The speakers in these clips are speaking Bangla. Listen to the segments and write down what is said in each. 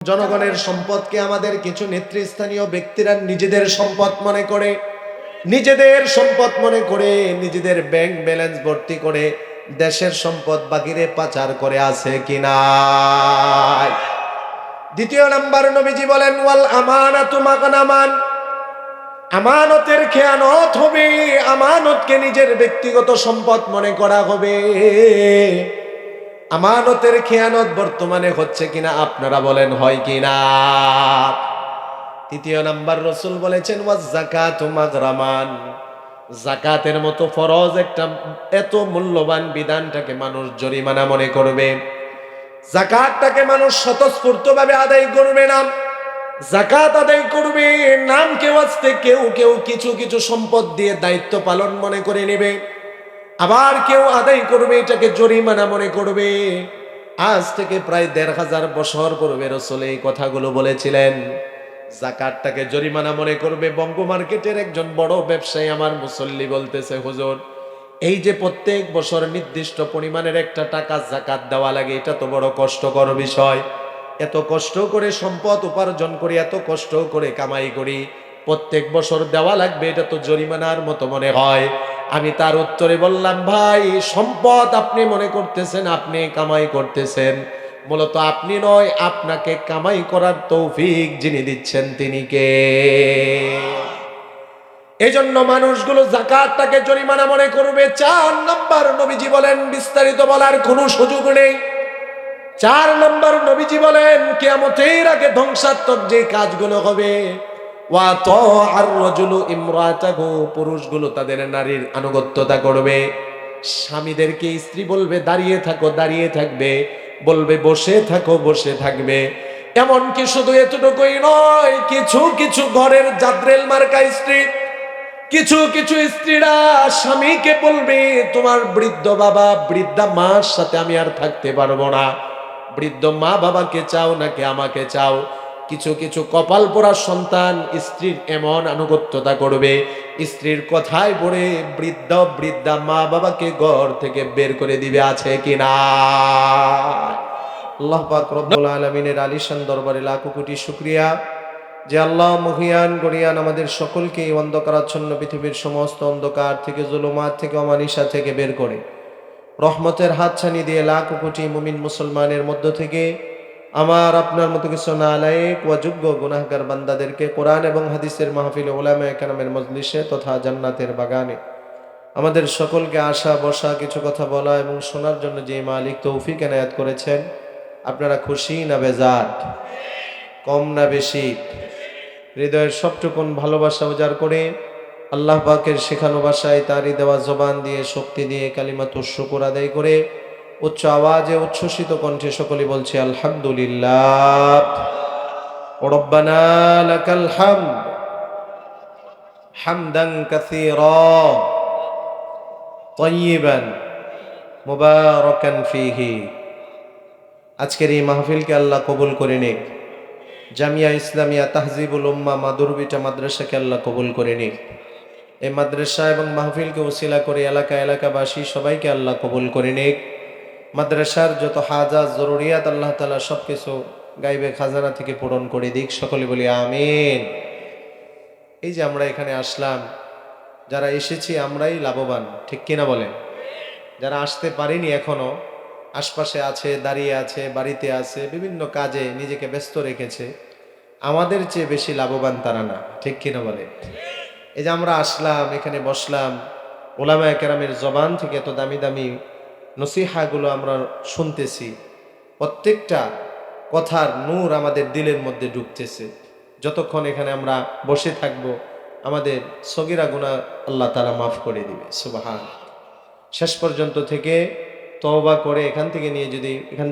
জনগণের সম্পদকে আমাদের কিছু নেতৃস্থানীয় ব্যক্তিরা নিজেদের সম্পদ মনে করে, নিজেদের ব্যাংক ব্যালেন্স ভর্তি করে দেশের সম্পদ বাহিরে পাচার করে আছে কিনা। দ্বিতীয় নাম্বার, নবীজি বলেন ওয়াল আমানাতু মাগনামান, আমানতের খেয়ানত হবে, আমানতকে নিজের ব্যক্তিগত সম্পদ মনে করা হবে। আমানতের খেয়ানত বর্তমানে হচ্ছে কিনা আপনারা বলেন, হয় কিনা? তৃতীয় নাম্বার, রাসূল বলেছেন ওয়াজ যাকাতু মাগরামান, যাকাতের মতো ফরজ একটা এত মূল্যবান বিধানটাকে মানুষ জরিমানা মনে করবে, যাকাতটাকে মানুষ স্বতঃস্ফূর্তভাবে আদায় করবে না। যাকাত আদায় করবে নাম কেউ আসতে, কেউ কেউ কিছু কিছু সম্পদ দিয়ে দায়িত্ব পালন মনে করে নেবে, আবার কেউ আদায় করবে এটাকে জরিমানা মনে করবে। আজ থেকে প্রায় ১৫০০ বছর পূর্বে রাসূল এই কথাগুলো বলেছিলেন। যাকাতটাকে জরিমানা মনে করবে। বঙ্গ মার্কেটের একজন বড় ব্যবসায়ী আমার মুসল্লি বলতেছে, হুজুর এই যে প্রত্যেক বছর নির্দিষ্ট পরিমাণের একটা টাকা যাকাত দেওয়া লাগে, এটা তো বড় কষ্টকর বিষয়। এত কষ্ট করে সম্পদ উপার্জন করি, এত কষ্ট করে কামাই করি, প্রত্যেক বছর দেওয়া লাগবে, এটা তো জরিমানার মতো মনে হয়। আমি তার উত্তরে বললাম, ভাই সম্পদ আপনি মনে করতেছেন, আপনি কামাই করতেছেন, মূলত আপনি নয়, আপনাকে কামাই করার তৌফিক যিনি দিচ্ছেন তিনি কে? এই জন্য মানুষগুলো যাকাতটাকে জরিমানা মনে করবে। ৪ নম্বর, নবীজি বলেন, বিস্তারিত বলার কোনো সুযোগ নেই। ৪ নম্বর, নবীজি বলেন কিয়ামতের আগে ধ্বংসাত্মক যে কাজগুলো হবে, ওয়া তাআর রাজুলু ইমরাতাহু, পুরুষগুলো তাদের নারীর আনুগত্যতা করবে। স্বামীদেরকে স্ত্রী বলবে দাঁড়িয়ে থাকো, দাঁড়িয়ে থাকবে, বলবে বসে থাকো, বসে থাকবে। এমনকি শুধু এতটুকুই নয়, কিছু কিছু ঘরের জাদ্রেল মার্কা স্ত্রী, কিছু কিছু স্ত্রীরা স্বামীকে বলবে তোমার বৃদ্ধ বাবা বৃদ্ধা মার সাথে আমি আর থাকতে পারবো না, বৃদ্ধ মা বাবাকে চাও নাকি আমাকে চাও। কিছু কিছু কপাল পোড়া সন্তান স্ত্রীর এমন আনুগত্যতা করবে, স্ত্রীর কথায় পড়ে বৃদ্ধা মা বাবাকে ঘর থেকে বের করে দিবে। আছে কিনা? আল্লাহ পাক রব্বুল আলামিনের আলিশান দরবারে লাখো কোটি শুকরিয়া যে আল্লাহ মহিয়ান গরিয়ান আমাদের সকলকে এই অন্ধকারাচ্ছন্ন পৃথিবীর সমস্ত অন্ধকার থেকে, জুলুমাত থেকে, অমানিসা থেকে বের করে রহমতের হাতছানি দিয়ে লাখো কোটি মুমিন মুসলমানের মধ্য থেকে আমার আপনার মতো কিছু নালায়েক ও যোগ্য গুনাহগার বান্দাদেরকে কোরআন এবং হাদিসের মাহফিলে, উলামায়ে কেরামের মজলিসে তথা জান্নাতের বাগানে আমাদের সকলকে আসা বসা, কিছু কথা বলা এবং শোনার জন্য যে মালিক তৌফিক এনায়েত করেছেন, আপনারা খুশি না বেজার? কম না বেশি? হৃদয়ের সবটুকুন ভালোবাসা উজাড় করে আল্লাহ পাকের শেখানো ভাষায় তারই দেওয়া জবান দিয়ে, শক্তি দিয়ে কালিমাতুশ শুকর আদায় করে উচ্চ আওয়াজে উচ্ছ্বসিত কণ্ঠে সকলে বলছে আলহামদুলিল্লাহ, রব্বানা লাকাল হামদ হামদান কাসীরা তাইয়িবান মুবারাকান ফীহি। আজকের এই মাহফিলকে আল্লাহ কবুল করে নিক। জামিয়া ইসলামিয়া তাহজিবুল উম্মাহ মাদুরবিটা মাদ্রাসাকে আল্লাহ কবুল করে নিক। এই মাদ্রাসা এবং মাহফিলকে ওসিলা করে এলাকাবাসী সবাইকে আল্লাহ কবুল করে নিক। মাদ্রাসার যত হাজাত জরুরিয়াত আল্লাহ তাআলা সবকিছু গাইবে খাজানা থেকে পূরণ করে দিক। সকলে বলি আমিন। এই যে আমরা এখানে আসলাম, যারা এসেছি আমরাই লাভবান, ঠিক কিনা বলেন? যারা আসতে পারেনি এখনো, আশপাশে আছে, দাঁড়িয়ে আছে, বাড়িতে আছে, বিভিন্ন কাজে নিজেকে ব্যস্ত রেখেছে, আমাদের চেয়ে বেশি লাভবান তারা না, ঠিক কিনা বলে? এই যে আমরা আসলাম, এখানে বসলাম, উলামায়ে কেরামের জবান থেকে এত দামি দামি নসিহাগুলো আমরা শুনতেছি, প্রত্যেকটা কথার নূর আমাদের দিলের মধ্যে ঢুকতেছে। যতক্ষণ এখানে আমরা বসে থাকব, আমাদের সগীরা গুনাহ আল্লাহ তাআলা মাফ করে দিবে। সুবহান। শেষ পর্যন্ত থেকে তওবা করে এখান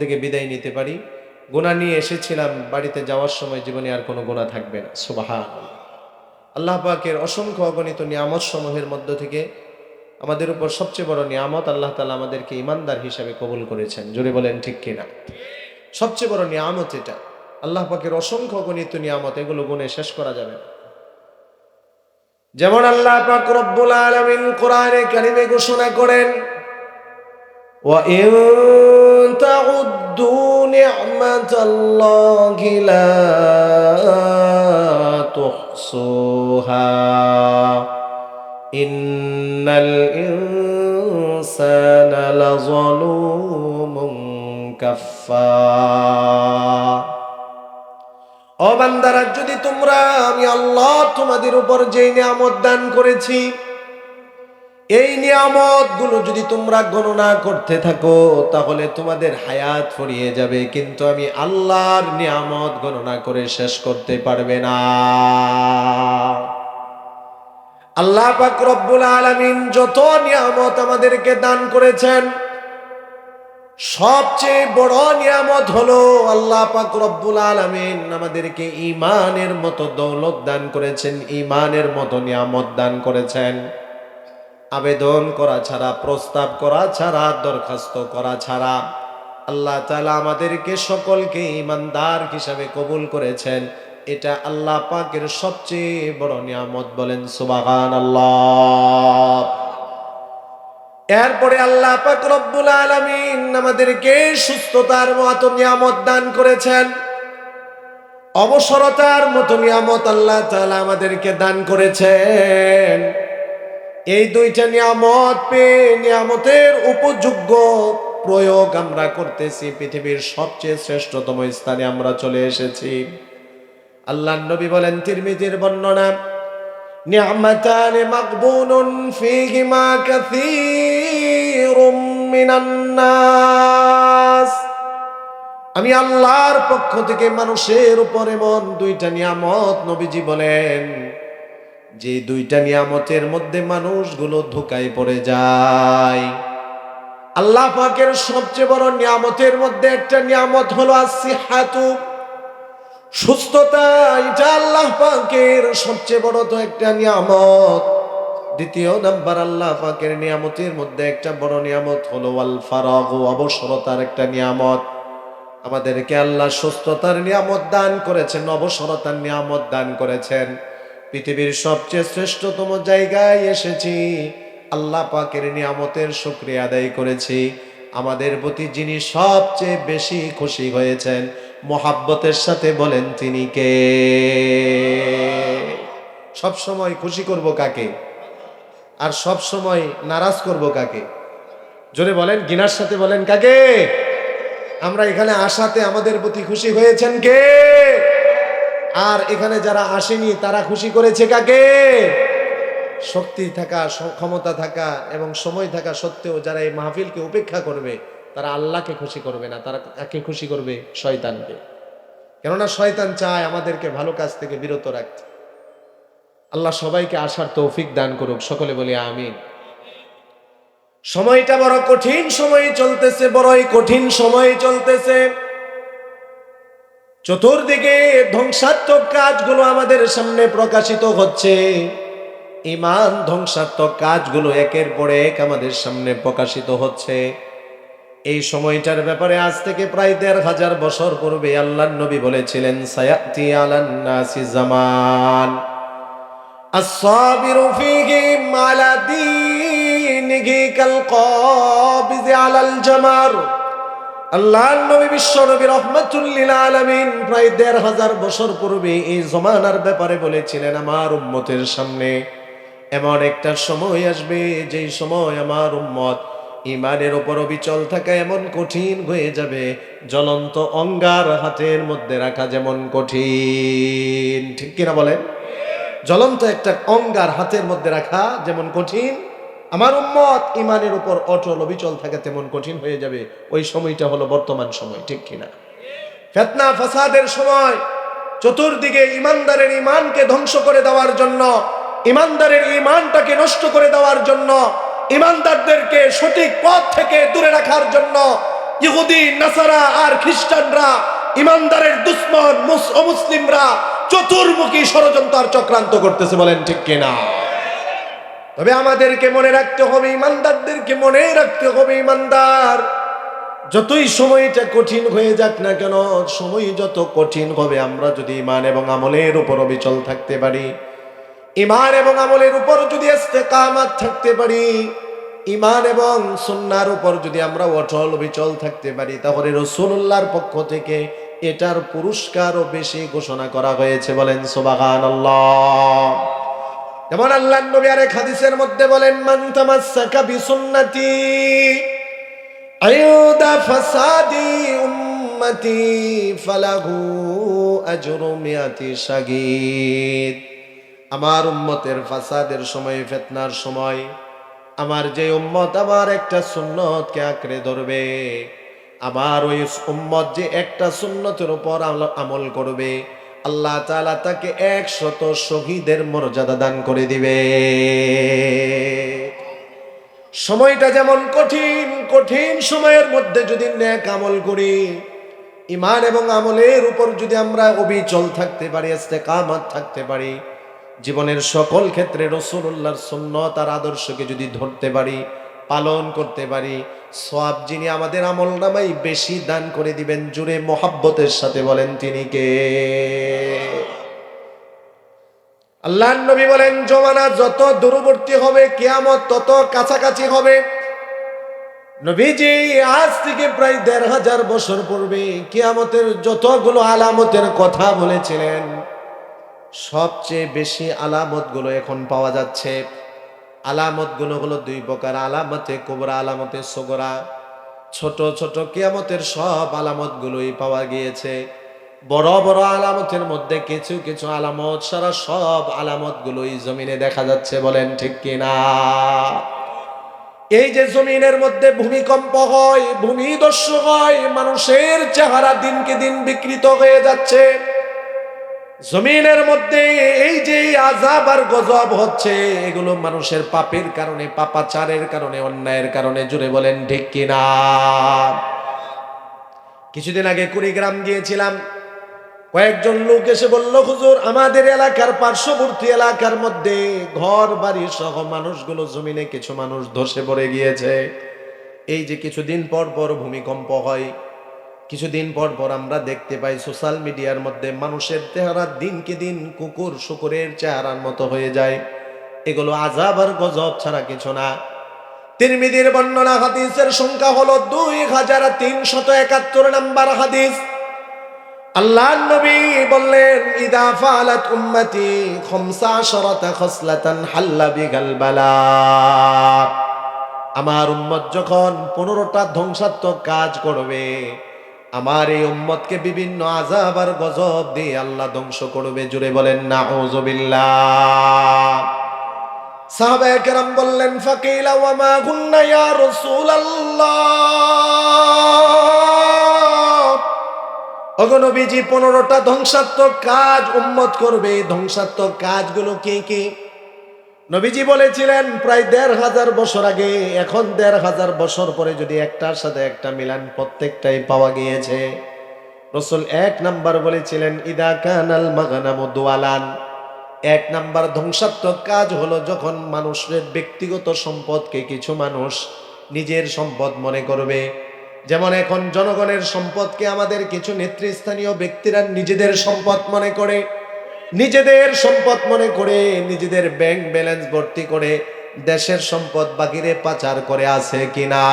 থেকে বিদায় নিতে পারি, গুনাহ নিয়ে এসেছিলাম, বাড়িতে যাওয়ার সময় জীবনে আর কোনো গুনাহ থাকবে না। সুবহান। আল্লাহ পাকের অসংখ্য অগণিত নিয়ামত সমূহের মধ্য থেকে আমাদের উপর সবচেয়ে বড় নিয়ামত, আল্লাহ তাআলা আমাদেরকে ঈমানদার হিসাবে কবুল করেছেন। জোরে বলেন ঠিক কিনা? সবচেয়ে বড় নিয়ামত এটা। আল্লাহ পাকের অসংখ্য অগণিত নিয়ামত, এগুলো গুণে শেষ করা যাবে না। যেমন আল্লাহ পাক রব্বুল আলামিন কোরআনে কারিমে ঘোষণা করেন, ওয়া ইন تعدوا نعمة الله لا تحصوها إن الإنسان لظلوم كفار ও বান্দারা, যদি তোমরা আমি আল্লাহ তোমাদের উপর যে নিয়ামত দান করেছি এই নিয়ামতগুলো যদি তোমরা গণনা করতে থাকো তাহলে তোমাদের হায়াত ফুরিয়ে যাবে, কিন্তু আমি আল্লাহর নিয়ামত গণনা করে শেষ করতে পারবে না। আল্লাহ পাক রব্বুল আলামিন যত নিয়ামত আমাদেরকে দান করেছেন সবচেয়ে বড় নিয়ামত হলো আল্লাহ পাক রব্বুল আলামিন আমাদেরকে ঈমানের মতো দৌলত দান করেছেন, ঈমানের মতো নিয়ামত দান করেছেন। আবেদন করা ছাড়া, প্রস্তাব করা ছাড়া, দরখাস্ত করা ছাড়া আল্লাহ তাআলা আমাদেরকে সকলকে ঈমানদার হিসাবে কবুল করেছেন। এটা আল্লাহ পাকের সবচেয়ে বড় নিয়ামত, বলেন সুবহানাল্লাহ। এরপরে আল্লাহ পাক রব্বুল আলামিন আমাদেরকে সুস্থতার মতো নিয়ামত দান করেছেন, অবসরতার মতো নিয়ামত আল্লাহ তাআলা আমাদেরকে দান করেছেন। এই দুইটা নিয়ামত পেয়ে নিয়ামতের উপযোগ্য প্রয়োগ আমরা করতেছি, পৃথিবীর সবচেয়ে শ্রেষ্ঠতম স্থানে আমরা চলে এসেছি। আল্লাহর নবী বলেন, তিরমিজির বর্ণনা, নি'মাতান মাকবুনুন ফীহিমা কাসীরুম মিনান নাস। আমি আল্লাহর পক্ষ থেকে মানুষের উপর এমন দুইটা নিয়ামত নবীজি বলেন যে দুইটা নিয়ামতের মধ্যে মানুষগুলো ধোঁকায় পড়ে যায়। আল্লাহ পাকের সবচেয়ে বড় নিয়ামতের মধ্যে একটা নিয়ামত হলো আসিহাতু, সুস্থতা। এটা আল্লাহ পাকের সবচেয়ে বড় তো একটা নিয়ামত। দ্বিতীয় নাম্বার আল্লাহ পাকের নিয়ামতের মধ্যে একটা বড় নিয়ামত হলো ওয়াল ফারাগ, অবসরতার একটা নিয়ামত। আমাদেরকে আল্লাহ সুস্থতার নিয়ামত দান করেছেন, অবসরতার নিয়ামত দান করেছেন। পৃথিবীর সবচেয়ে শ্রেষ্ঠতম জায়গায় এসেছি, আল্লাহ পাকের নিয়ামতের শুকরিয়া আদায় করেছি। আমাদের প্রতি যিনি সবচেয়ে বেশি খুশি হয়েছেন মোহাব্বতের সাথে বলেন তিনি কে? সব সময় খুশি করব কাকে, আর সব সময় নারাজ করব কাকে? জোরে বলেন, ঘৃণার সাথে বলেন কাকে? আমরা এখানে আসাতে আমাদের প্রতি খুশি হয়েছেন কে? আর এখানে যারা আসেনি তারা খুশি করেছে কাকে? শক্তি থাকা, ক্ষমতা থাকা এবং সময় থাকা সত্ত্বেও যারা এই মাহফিলকে উপেক্ষা করবে তারা আল্লাহকে খুশি করবে না, তারা কাকে খুশি করবে? শয়তানকে। কেননা শয়তান চায় আমাদেরকে ভালো কাজ থেকে বিরত রাখতে। আল্লাহ সবাইকে আসার তৌফিক দান করুক, সকলে বলি আমিন। সময়টা বড় কঠিন সময় চলতেছে, বড়ই কঠিন সময় চলতেছে। চতুর্দিকে ধ্বংসাত্মক কাজগুলো আমাদের সামনে প্রকাশিত হচ্ছে, ঈমান ধ্বংসাত্মক কাজগুলো একের পর এক আমাদের সামনে প্রকাশিত হচ্ছে। এই সময়টার ব্যাপারে আজ থেকে প্রায় ১৫০০ বছর পূর্বে আল্লাহর নবী বলেছিলেন, সায়াতি আলান নাসি জামান আস-সাবিরু ফীহি আলা দীনিহি কাল কাবিজি আলাল জামার। আল্লাহর নবী বিশ্ব নবী রাহমাতুল লিল আলামিন প্রায় ১৫০০ বছর পূর্বে এই জমানার ব্যাপারে বলেছিলেন, আমার উম্মতের সামনে এমন একটা সময় আসবে যেই সময় আমার উম্মত ঈমানের উপর অবিচল থাকা এমন কঠিন হয়ে যাবে, জ্বলন্ত অঙ্গার হাতের মধ্যে রাখা যেমন কঠিন। ঠিক কিনা বলেন? জ্বলন্ত একটা অঙ্গার হাতের মধ্যে রাখা যেমন কঠিন, আমার উম্মত ঈমানের উপর অটল অবিচল থাকা তেমন কঠিন হয়ে যাবে। ওই সময়টা হলো বর্তমান সময়। ঠিক কিনা? ফিতনা ফাসাদের সময়, চতুর্দিকে ঈমানদারের ঈমানকে ধ্বংস করে দেওয়ার জন্য, ঈমানদারের ঈমানটাকে নষ্ট করে দেওয়ার জন্য, ঈমানদারদেরকে সঠিক পথ থেকে দূরে রাখার জন্য ইহুদি, নাসারা আর খ্রিস্টানরা, ঈমানদারের দুশমন অমুসলিমরা চতুর্মুখী ষড়যন্ত্র চক্রান্ত করতেছে। বলেন ঠিক কিনা? তবে আমাদেরকে মনে রাখতে হবে, ঈমানদারদেরকে মনে রাখতে হবে, ঈমানদার যতই সময়টা কঠিন হয়ে যাক না কেন, সময় যত কঠিন হবে, আমরা যদি ঈমান এবং আমলের উপর অবিচল থাকতে পারি, ঈমান এবং আমলের উপর যদি ইস্তেকামাত থাকতে পারি, ঈমান এবং সুন্নাহর উপর যদি আমরা অটল বিচল থাকতে পারি, তাহলে রাসূলুল্লাহর পক্ষ থেকে এটার পুরস্কারও বেশি ঘোষণা করা হয়েছে। বলেন সুবহানাল্লাহ। যেমন আল্লাহর নবী আরেক হাদিসের মধ্যে বলেন, মান তামাসসাকা বিসুন্নতি আয়ুদা ফাসাদি উম্মতি ফালাহু আজরু মিয়াতি শাগীদ। আমার উম্মতের ফাসাদের সময়, ফিতনার সময় আমার যে উম্মত আমার একটা সুন্নতকে আঁকড়ে ধরবে, আমার ওই উম্মত যে একটা সুন্নতের উপর আমল করবে, আল্লাহ তাআলা তাকে 100 শহীদের মর্যাদা দান করে দিবে। সময়টা যেমন কঠিন, কঠিন সময়ের মধ্যে যদি নেক আমল করি, ঈমান এবং আমলের উপর যদি আমরা অবিচল থাকতে পারি, ইস্তেকামত থাকতে পারি, জীবনের সকল ক্ষেত্রে রাসূলুল্লাহর সুন্নাত আর আদর্শকে যদি ধরতে পারি, পালন করতে পারি, সওয়াব যিনি আমাদের আমলনামায় বেশি দান করে দিবেন, জুড়ে মোহাব্বতের সাথে বলেন তিনি কে? আল্লাহর নবী বলেন, জমানা যত দূরবর্তী হবে কিয়ামত তত কাছাকাছি হবে। নবীজি আজ থেকে প্রায় ১৫০০ বছর পূর্বে কিয়ামতের যতগুলো আলামতের কথা বলেছিলেন, সবচেয়ে বেশি আলামতগুলো এখন পাওয়া যাচ্ছে। আলামতগুলো হলো 2 প্রকার, আলামতে কুবরা, আলামতে সুগরা। ছোট ছোট কিয়ামতের সব আলামতগুলোই পাওয়া গিয়েছে। বড় বড় আলামতের মধ্যে কিছু কিছু আলামত, সারা সব আলামতগুলোই জমিনে দেখা যাচ্ছে। বলেন ঠিক কিনা? এই যে জমিনের মধ্যে ভূমিকম্প হয়, ভূমিধস হয়, মানুষের চেহারা দিনকে দিন বিকৃত হয়ে যাচ্ছে। জমিনের মধ্যে এই যে আযাব আর গজব হচ্ছে, এগুলো মানুষের পাপের কারণে, পাপাচারের কারণে, অন্যায়ের কারণে। জুড়ে বলেন ঠিক কিনা? কিছুদিন আগে কুড়িগ্রাম গিয়েছিলাম। কয়েকজন লোক এসে বলল, হুজুর আমাদের এলাকার পার্শ্ববর্তী এলাকার মধ্যে ঘর বাড়ি সহ মানুষগুলো, জমিনে কিছু মানুষ ধসে পড়ে গিয়েছে। এই যে কিছুদিন পর পর ভূমিকম্প হয়, কিছুদিন পর পর আমরা দেখতে পাই সোশ্যাল মিডিয়ার মধ্যে মানুষের চেহারা দিনকে দিন কুকুর শুকুরের চেহারার মতো হয়ে যায়। এগুলো আযাব আর গজব ছাড়া কিছু না। তিরমিজির বর্ণনা হাদিসের সংখ্যা হলো 2371 নম্বর হাদিস। আল্লাহর নবী বললেন, ইদা ফালাত উম্মতি 15 খসলাতান হাল্লা বিগাল বালা। আমার উম্মত যখন 15টা ধ্বংসাত্মক কাজ করবে, আমার এই উম্মতকে বিভিন্ন আযাব আর গজব দিয়ে আল্লাহ ধ্বংস করবে। জুড়ে বলেন নাউযুবিল্লাহ। সাহাবায়ে কেরাম বললেন, ফাকিলা ওয়া মা কুন্না ইয়া রাসূলুল্লাহ। ওগো নবীজি, 15টা ধ্বংসাত্মক কাজ উম্মত করবে। ধ্বংসাত্মক কাজগুলো কি কি? নবীজি বলেছিলেন প্রায় ১৫০০ বছর আগে। এখন ১৫০০ বছর পরে যদি একটার সাথে একটা মিলান, প্রত্যেকটাই পাওয়া গিয়েছে। রাসূল 1 নাম্বার বলেছিলেন, ইদা কানাল মাগনামু দুয়ালান। 1 নাম্বার ধ্বংসাত্মক কাজ হলো যখন মানুষের ব্যক্তিগত সম্পদকে কিছু মানুষ নিজের সম্পদ মনে করবে। যেমন এখন জনগণের সম্পদকে আমাদের কিছু নেতৃস্থানীয় ব্যক্তিরা নিজেদের সম্পদ মনে করে, নিজেদের সম্পদ মনে করে, নিজেদের ব্যাংক ব্যালেন্স ভর্তি করে দেশের সম্পদ বাহিরে পাচার করে আছে কিনা?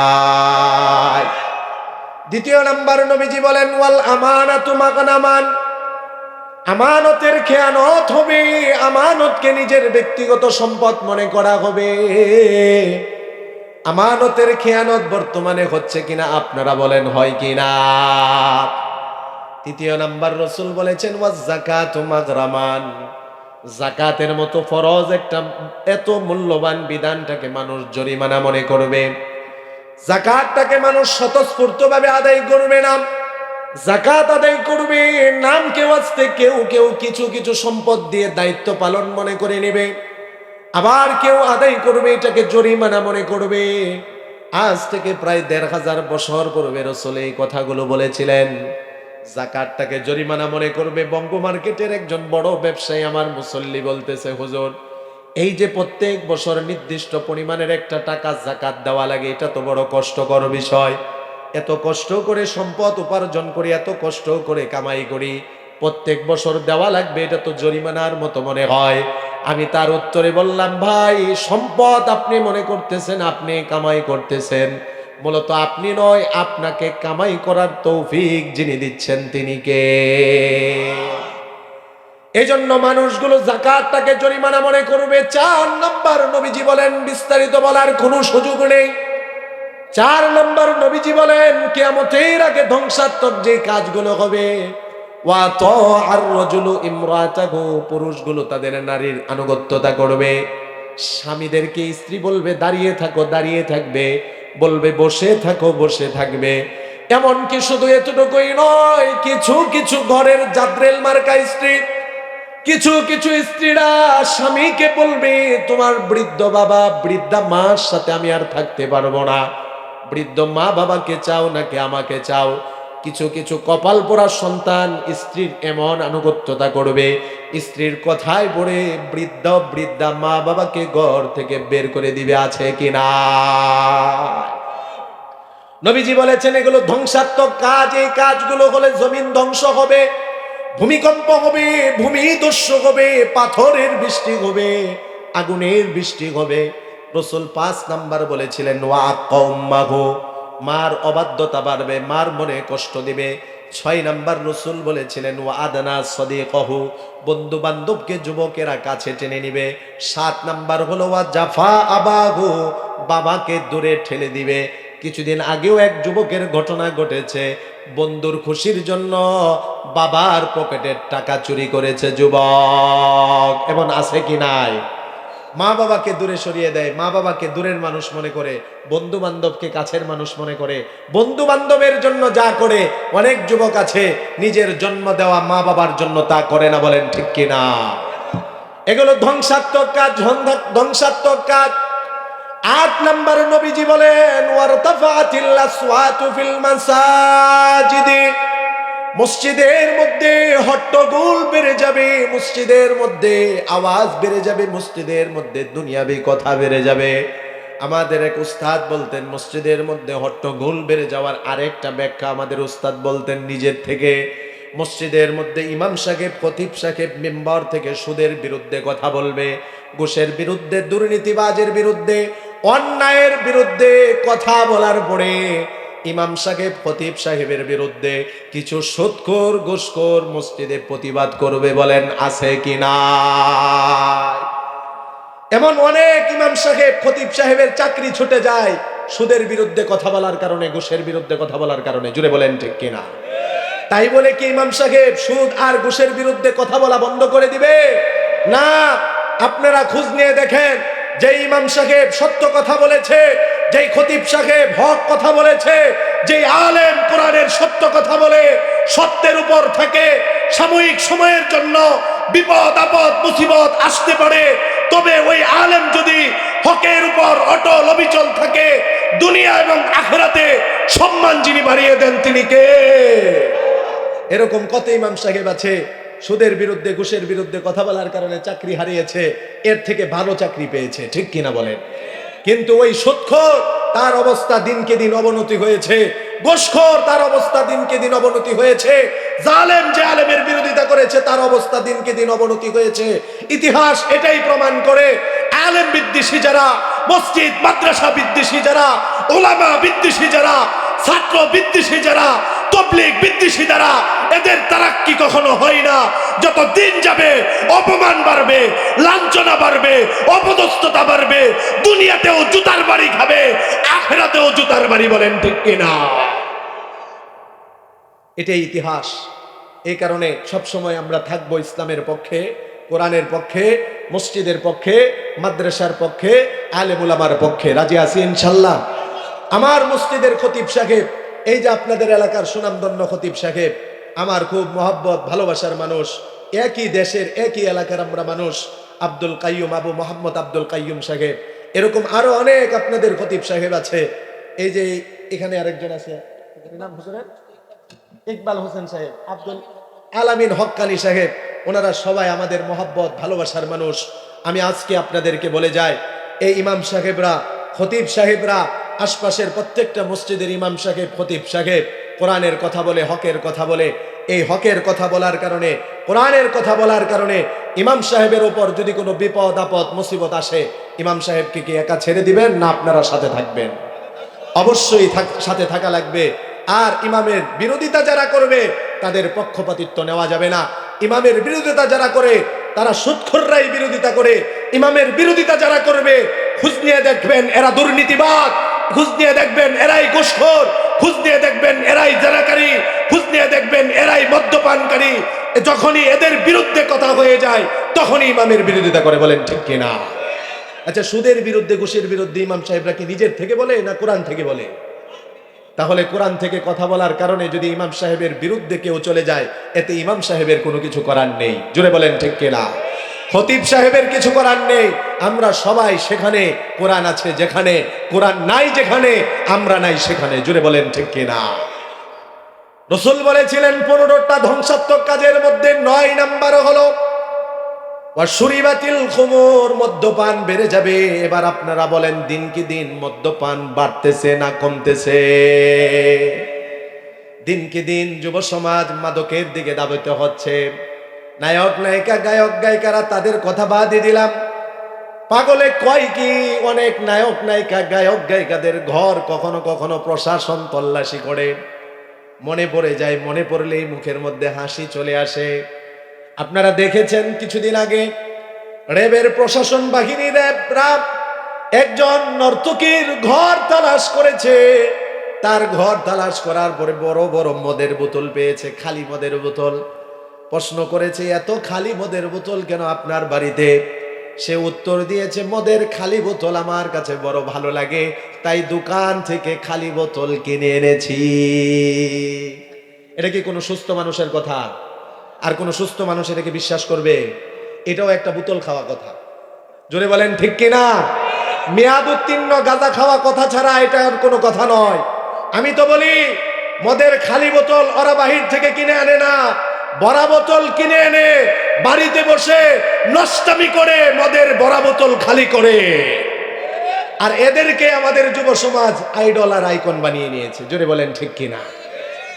2 নাম্বার নবীজি বলেন, ওয়াল আমানাতু মাগনামান। আমানতের খেয়ানত হবে, আমানতকে নিজের ব্যক্তিগত সম্পদ মনে করা হবে। আমানতের খেয়ানত বর্তমানে হচ্ছে কিনা আপনারা বলেন, হয় কিনা? 3 নাম্বার রাসূল বলেছেন, ওয়াজ যাকাতু মাগরামান। যাকাতের মতো ফরজ একটা এত মূল্যবান বিধানটাকে মানুষ জরিমানা মনে করবে। যাকাতটাকে মানুষ স্বতঃস্ফূর্তভাবে আদায় করবে না। যাকাত আদায় করবে নাম কেউ আসতে, কেউ কেউ কিছু কিছু সম্পদ দিয়ে দায়িত্ব পালন মনে করে নেবে, আবার কেউ আদায় করবে এটাকে জরিমানা মনে করবে। আজ থেকে প্রায় ১৫০০ বছর পূর্বে রাসূল এই কথাগুলো বলেছিলেন। যাকাতটাকে জরিমানা মনে করবে। বঙ্গ মার্কেটের একজন বড় ব্যবসায়ী আমার মুসল্লি বলতেছে, হুজুর এই যে প্রত্যেক বছর নির্দিষ্ট পরিমাণের একটা টাকা যাকাত দেওয়া লাগে, এটা তো বড় কষ্টকর বিষয়। এত কষ্ট করে সম্পদ উপার্জন করি, এত কষ্ট করে কামাই করি, প্রত্যেক বছর দেওয়া লাগবে, এটা তো জরিমানার মতো মনে হয়। আমি তার উত্তরে বললাম, ভাই সম্পদ আপনি মনে করতেছেন আপনি কামাই করতেছেন, মূলত আপনি নয়, আপনাকে কামাই করার তৌফিক যিনি দিচ্ছেন তিনি কে? এই জন্য মানুষগুলো যাকাতটাকে জরিমানা মনে করবে। 4 নম্বর নবীজি বলেন, বিস্তারিত বলার কোনো সুযোগ নেই। 4 নম্বর নবীজি বলেন, কিয়ামতের আগে ধ্বংসাত্মক যে কাজগুলো হবে, ওয়া তাআর রাজুলু ইমরাতাহু, পুরুষগুলো তাদের নারীর আনুগত্যতা করবে। স্বামীদেরকে স্ত্রী বলবে দাঁড়িয়ে থাকো, দাঁড়িয়ে থাকবে, বলবে বসে থাকো, বসে থাকবে। এমনকি শুধু এতটুকুই নয়, কিছু কিছু ঘরের জাদ্রেল মার্কা স্ত্রী, কিছু কিছু স্ত্রীরা স্বামীকে বলবে, তোমার বৃদ্ধ বাবা বৃদ্ধা মার সাথে আমি আর থাকতে পারবো না, বৃদ্ধ মা বাবাকে চাও নাকি আমাকে চাও। কিছু কিছু কপাল পোড়া সন্তান স্ত্রীর এমন আনুগত্যতা করবে, স্ত্রীর কথায় পড়ে বৃদ্ধা মা বাবাকে ঘর থেকে বের করে দিবে। আছে কিনা? নবীজি বলেছেন এগুলো ধ্বংসাত্মক কাজ। এই কাজগুলো হলে জমিন ধ্বংস হবে, ভূমিকম্প হবে, ভূমিধস হবে, পাথরের বৃষ্টি হবে, আগুনের বৃষ্টি হবে। রাসূল 5 নাম্বার বলেছিলেন, ওয়া কওমাহু, মার অবাধ্যতা বাড়বে, মার মনে কষ্ট দিবে। 6 নাম্বার রাসূল বলেছিলেন, ওয়া আদনা সাদিকাহু, বন্ধু বান্ধবকে যুবকেরা কাছে টেনে নিবে। 7 নাম্বার হলো ওয়া জাফা আবাহু, বাবাকে দূরে ঠেলে দিবে। কিছুদিন আগেও এক যুবকের ঘটনা ঘটেছে, বন্ধুর খুশির জন্য বাবার পকেটের টাকা চুরি করেছে যুবক। এমন আছে কি নাই? মা বাবাকে দূরে সরিয়ে দেয়, মা বাবাকে দূরের মানুষ মনে করে, বন্ধু বান্ধবকে কাছের মানুষ মনে করে। বন্ধু বান্ধবের জন্য যা করে, অনেক যুবক আছে নিজের জন্ম দেওয়া মা বাবার জন্য তা করে না। বলেন ঠিক কিনা? এগুলো ধ্বংসাত্মক কাজ, ধ্বংসাত্মক কাজ। 8 নম্বর নবীজি বলেন, ওয়ারতাফাতিল আসওয়াতু ফিল মাসাজিদি, মসজিদের মধ্যে হট্টগোল বেড়ে যাবে, মসজিদের মধ্যে আওয়াজ বেড়ে যাবে, মসজিদের মধ্যে দুনিয়াবি কথা বেড়ে যাবে। আমাদের এক উস্তাদ বলতেন, মসজিদের মধ্যে হট্টগোল বেড়ে যাওয়ার আরেকটা ব্যাখ্যা আমাদের উস্তাদ বলতেন নিজের থেকে, মসজিদের মধ্যে ইমাম সাহেব খতিব সাহেব মেম্বার থেকে সুদের বিরুদ্ধে কথা বলবে, ঘুষের বিরুদ্ধে, দুর্নীতিবাজের বিরুদ্ধে, অন্যায়ের বিরুদ্ধে কথা বলার পরে ইমাম সাহেব খতিব সাহেবের বিরুদ্ধে কিছু সুদখোর ঘুষখোর মসজিদে প্রতিবাদ করবে। বলেন আছে কি না? এমন অনেক ইমাম সাহেব খতিব সাহেবের চাকরি ছুটে যায় সুদের বিরুদ্ধে কথা বলার কারণে, ঘুষের বিরুদ্ধে কথা বলার কারণে। জুড়ে বলেন ঠিক কিনা? তাই বলে কি ইমাম সাহেব সুদ আর ঘুষের বিরুদ্ধে কথা বলা বন্ধ করে দিবে? না। আপনারা খোঁজ নিয়ে দেখেন, যে ইমাম সাহেব সত্য কথা বলেছে, যেই খতিব সাহেব হক কথা বলেছে, যেই আলেম কোরআনের সত্য কথা বলে, সত্যের উপর থাকে, সাময়িক সময়ের জন্য বিপদ আপদ মুসিবত আসতে পারে, তবে ওই আলেম যদি হকের উপর অটল অবিচল থাকে, দুনিয়া এবং আখিরাতে সম্মান যিনি বাড়িয়ে দেন তিনি কে? এরকম কত ইমাম সাহেব আছে সুদের বিরুদ্ধে ঘুষের বিরুদ্ধে কথা বলার কারণে চাকরি হারিয়েছে, এর থেকে ভালো চাকরি পেয়েছে। ঠিক কিনা বলেন? কিন্তু ওই সুদখোর, তার অবস্থা দিনকে দিন অবনতি হয়েছে, ঘুষখোর তার অবস্থা দিনকে দিন অবনতি হয়েছে, জালেম যে আলেমের বিরোধিতা করেছে তার অবস্থা দিনকে দিন অবনতি হয়েছে। ইতিহাস এটাই প্রমাণ করে, আলেম বিদ্বেষী যারা, মসজিদ মাদ্রাসা বিদ্বেষী যারা, উলামা বিদ্বেষী যারা, ছাত্র বিদ্বেষী যারা, তাবলীগ বিদ্বেষী যারা, এদের তারাক্কি কখনো হয় না। যত দিন যাবে অপমান বাড়বে, লাঞ্ছনা বাড়বে, অপদস্থতা বাড়বে, দুনিয়াতেও জুতার বাড়ি খাবে, আখিরাতেও জুতার বাড়ি। বলেন ঠিক কিনা? এটাই ইতিহাস। এই কারণে সবসময় আমরা থাকবো ইসলামের পক্ষে, কোরআনের পক্ষে, মসজিদের পক্ষে, মাদ্রাসার পক্ষে, আলেম উলামার পক্ষে। রাজি আছি ইনশাল্লাহ? আমার মসজিদের খতিব সাহেব, এই যে আপনাদের এলাকার সুনামধন্য খতিব সাহেব, আমার খুব মহব্বত ভালোবাসার মানুষ, একই দেশের একই এলাকার আমরা মানুষ, আব্দুল কাইয়ুম, আবু মোহাম্মদ আব্দুল কাইয়ুম সাহেব। এরকম আরো অনেক আপনাদের খতিব সাহেব আছে। এই যে এখানে আরেকজন আছে, নাম হুজুরের ইকবাল হোসেন সাহেব, আব্দুল আলামিন হক্কানি সাহেব, ওনারা সবাই আমাদের মহব্বত ভালোবাসার মানুষ। আমি আজকে আপনাদেরকে বলে যাই, এই ইমাম সাহেবরা, খতিব সাহেবরা, আশপাশের প্রত্যেকটা মসজিদের ইমাম সাহেব খতিব সাহেব কোরআনের কথা বলে, হকের কথা বলে। এই হকের কথা বলার কারণে কোরআনের কথা বলার কারণে ইমাম সাহেবের উপর যদি কোনো বিপদ আপদ মুসিবত আসে, ইমাম সাহেবকে কি একা ছেড়ে দিবেন না আপনারা সাথে থাকবেন? অবশ্যই সাথে থাকা লাগবে। আর ইমামের বিরোধিতা যারা করবে তাদের পক্ষপাতিত্ব নেওয়া যাবে না। ইমামের বিরোধিতা যারা করে তারা সুদখোররাই বিরোধিতা করে। ইমামের বিরোধিতা যারা করবে খোঁজ নিয়ে দেখবেন এরা দুর্নীতিবাজ, খোঁজ নিয়ে দেখবেন এরাই ঘুষখোর, খোঁজ নিয়ে দেখবেন এরাই জানাকারী, খোঁজ নিয়ে দেখবেন এরাই মদ্যপানকারী। যখনই এদের বিরুদ্ধে কথা হয়ে যায় তখনই ইমামের বিরোধিতা করে। বলেন ঠিক কিনা? আচ্ছা, সুদের বিরুদ্ধে ঘুষের বিরুদ্ধে ইমাম সাহেবরা কি নিজের থেকে বলে না কোরআন থেকে বলে? তাহলে কোরআন থেকে কথা বলার কারণে যদি ইমাম সাহেবের বিরুদ্ধে কেউ চলে যায়, এতে ইমাম সাহেবের কোনো কিছু করার নেই। জোরে বলেন ঠিক কিনা? খতিব সাহেবের কিছু করার নেই। আমরা সবাই সেখানে, কোরআন আছে যেখানে, কোরআন নাই যেখানে, আমরা নাই সেখানে। জোরে বলেন ঠিক কিনা? রাসূল বলেছিলেন 15টা ধ্বংসাত্মক কাজের মধ্যে 9 নাম্বার হলো ওয়াশুরিবাতিল খুমুর, মদ্যপান বেড়ে যাবে। এবার আপনারা বলেন দিন কি দিন মদ্যপান বাড়তেছে না কমতেছে? দিন কি দিন যুব সমাজ মাদকের দিকে ধাবিত হচ্ছে। নায়ক নায়িকা গায়ক গায়িকারা তাদের কথা বাদই দিলাম, পাগলে কয় কি, অনেক নায়ক নায়িকা গায়ক গায়িকাদের ঘর কখনো কখনো প্রশাসন তল্লাশি করে। মনে পড়ে যায়, মনে পড়লেই মুখের মধ্যে হাসি চলে আসে। আপনারা দেখেছেন কিছুদিন আগে র্যাবের প্রশাসন বাহিনী র্যাবরা একজন নর্তকীর ঘর তালাশ করেছে। তার ঘর তালাশ করার পরে বড় বড় মদের বোতল পেয়েছে, খালি মদের বোতল। প্রশ্ন করেছে এত খালি মদের বোতল কেন আপনার বাড়িতে? সে উত্তর দিয়েছে মদের খালি বোতল আমার কাছে বড় ভালো লাগে, তাই দোকান থেকে খালি বোতল কিনে এনেছি। এটা কি কোনো সুস্থ মানুষের কথা? আর কোন সুস্থ মানুষ এটাকে বিশ্বাস করবে? এটাও একটা বোতল খাওয়া কথা। জোরে বলেন ঠিক কিনা? মেয়াদ উত্তীর্ণ গাঁজা খাওয়া কথা ছাড়া এটা আর কোনো কথা নয়। আমি তো বলি মদের খালি বোতল ওরা বাহির থেকে কিনে আনে না, বড়া বোতল কিনে এনে বাড়িতে বসে নষ্টামি করে মদের বড়া বোতল খালি করে। আর এদেরকে আমাদের যুব সমাজ আইডল আর আইকন বানিয়ে নিয়েছে। জোরে বলেন ঠিক কিনা?